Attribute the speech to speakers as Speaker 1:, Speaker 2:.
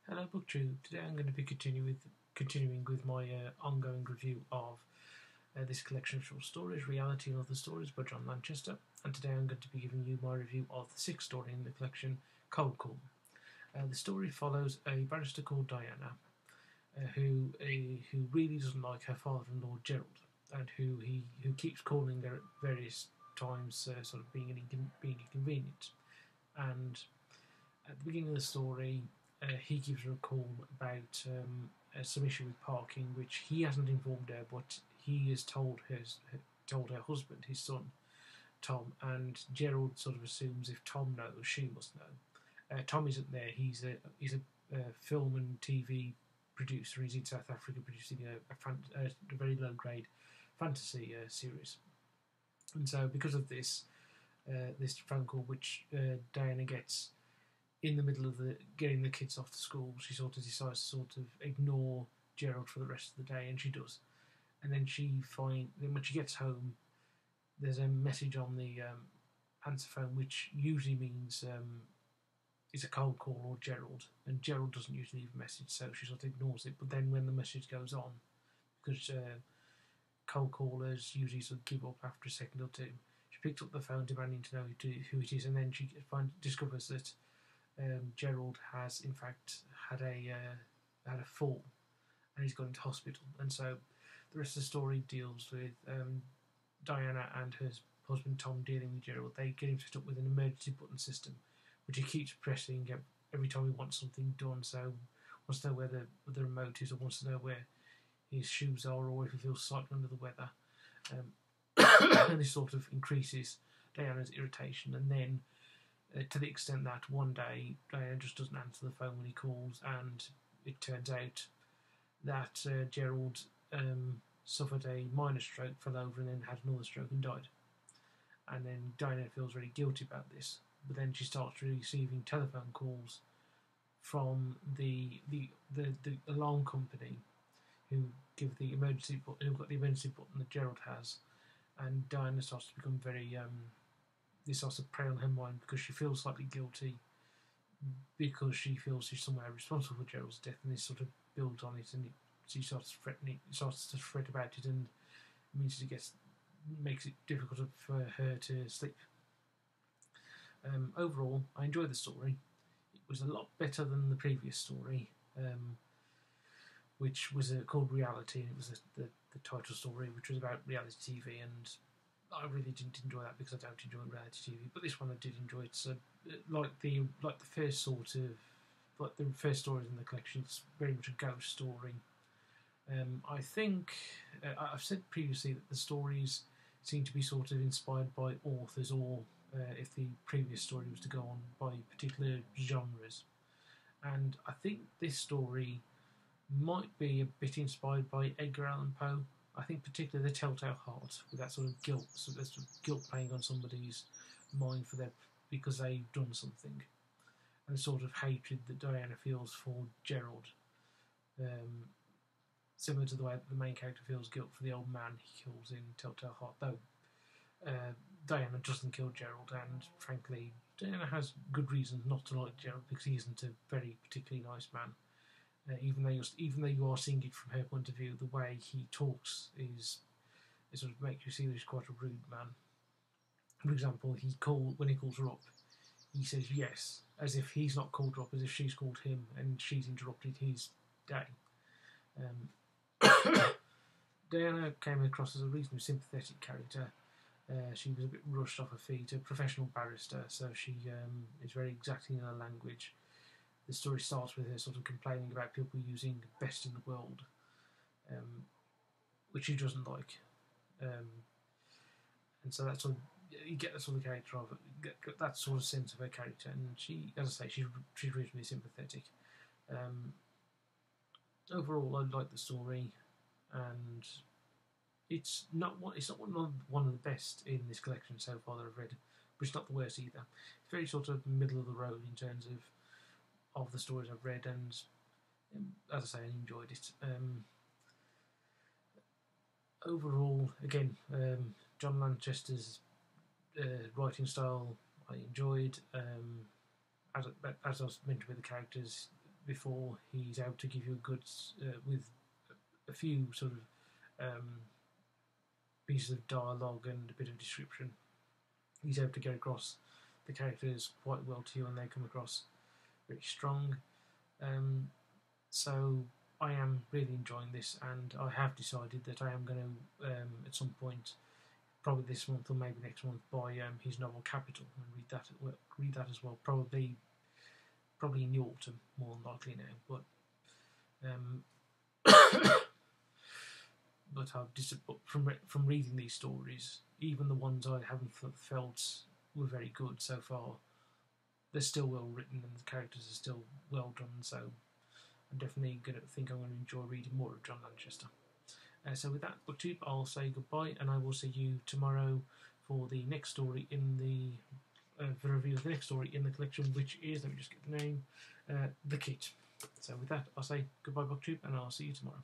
Speaker 1: Hello BookTube. Today I'm going to be continuing with my ongoing review of this collection of short stories, Reality and Other Stories by John Lanchester. And today I'm going to be giving you my review of the sixth story in the collection, Cold Call. The story follows a barrister called Diana, who really doesn't like her father-in-law Gerald, and who keeps calling her at various times, sort of being inconvenient. And at the beginning of the story, he gives her a call about some issue with parking, which he hasn't informed her, but he has told her husband, his son, Tom, and Gerald sort of assumes if Tom knows, she must know. Tom isn't there. He's a film and TV producer. He's in South Africa producing a very low grade fantasy series, and so because of this phone call, which Diana gets in the middle of getting the kids off to school, she sort of decides to sort of ignore Gerald for the rest of the day, and she does. And then when she gets home, there's a message on the answer phone, which usually means it's a cold call or Gerald, and Gerald doesn't usually leave a message, so she sort of ignores it. But then when the message goes on, because cold callers usually sort of give up after a second or two, she picks up the phone demanding to know who it is, and then she discovers that Gerald has in fact had a fall, and he's gone into hospital. And so the rest of the story deals with Diana and her husband Tom dealing with Gerald. They get him set up with an emergency button system, which he keeps pressing every time he wants something done. So wants to know where the remote is, or wants to know where his shoes are, or if he feels slightly under the weather. And this sort of increases Diana's irritation, and then to the extent that one day Diana just doesn't answer the phone when he calls, and it turns out that Gerald suffered a minor stroke, fell over, and then had another stroke and died. And then Diana feels really guilty about this, but then she starts receiving telephone calls from the alarm company who got the emergency button that Gerald has, and Diana starts to become very this starts to prey on her mind, because she feels slightly guilty because she feels she's somehow responsible for Gerald's death, and this sort of builds on it, and she starts to fret about it, and it means makes it difficult for her to sleep. Overall, I enjoyed the story. It was a lot better than the previous story, which was called Reality, and it was the title story, which was about reality TV, and I really didn't enjoy that because I don't enjoy reality TV. But this one I did enjoy it. So, like the first stories in the collection, it's very much a ghost story. I think I've said previously that the stories seem to be sort of inspired by authors, or if the previous story was to go on, by particular genres. And I think this story might be a bit inspired by Edgar Allan Poe. I think particularly The Telltale Heart, with that sort of guilt, playing on somebody's mind because they've done something, and the sort of hatred that Diana feels for Gerald, similar to the way that the main character feels guilt for the old man he kills in Telltale Heart. Though Diana doesn't kill Gerald, and frankly, Diana has good reasons not to like Gerald, because he isn't a very particularly nice man. Even though you are seeing it from her point of view, the way he talks it sort of makes you see that he's quite a rude man. For example, when he calls her up, he says yes, as if he's not called her up, as if she's called him, and she's interrupted his day. Diana came across as a reasonably sympathetic character. She was a bit rushed off her feet, a professional barrister, so she is very exacting in her language. The story starts with her sort of complaining about people using best in the world, which she doesn't like. And so that's you get that sort of character of it, get that sort of sense of her character, and she, as I say, she's reasonably sympathetic. Overall, I like the story, and it's not one of the best in this collection so far that I've read, but it's not the worst either. It's very sort of middle of the road in terms of the stories I've read, and as I say, I enjoyed it. Overall, again, John Lanchester's writing style I enjoyed. As I was mentioned with the characters, before he's out to give you a good, with a few sort of pieces of dialogue and a bit of description. He's able to get across the characters quite well to you, and they come across very strong. So I am really enjoying this, and I have decided that I am going to, at some point, probably this month or maybe next month, buy his novel Capital and read that as well. Probably in the autumn, more than likely now. But from reading these stories, even the ones I haven't felt were very good so far, they're still well written and the characters are still well done. So I'm definitely going to think I'm going to enjoy reading more of John Lanchester. So with that, BookTube, I'll say goodbye, and I will see you tomorrow for the next story in the for review of the next story in the collection, which is, let me just get the name, The Kit. So with that, I'll say goodbye, BookTube, and I'll see you tomorrow.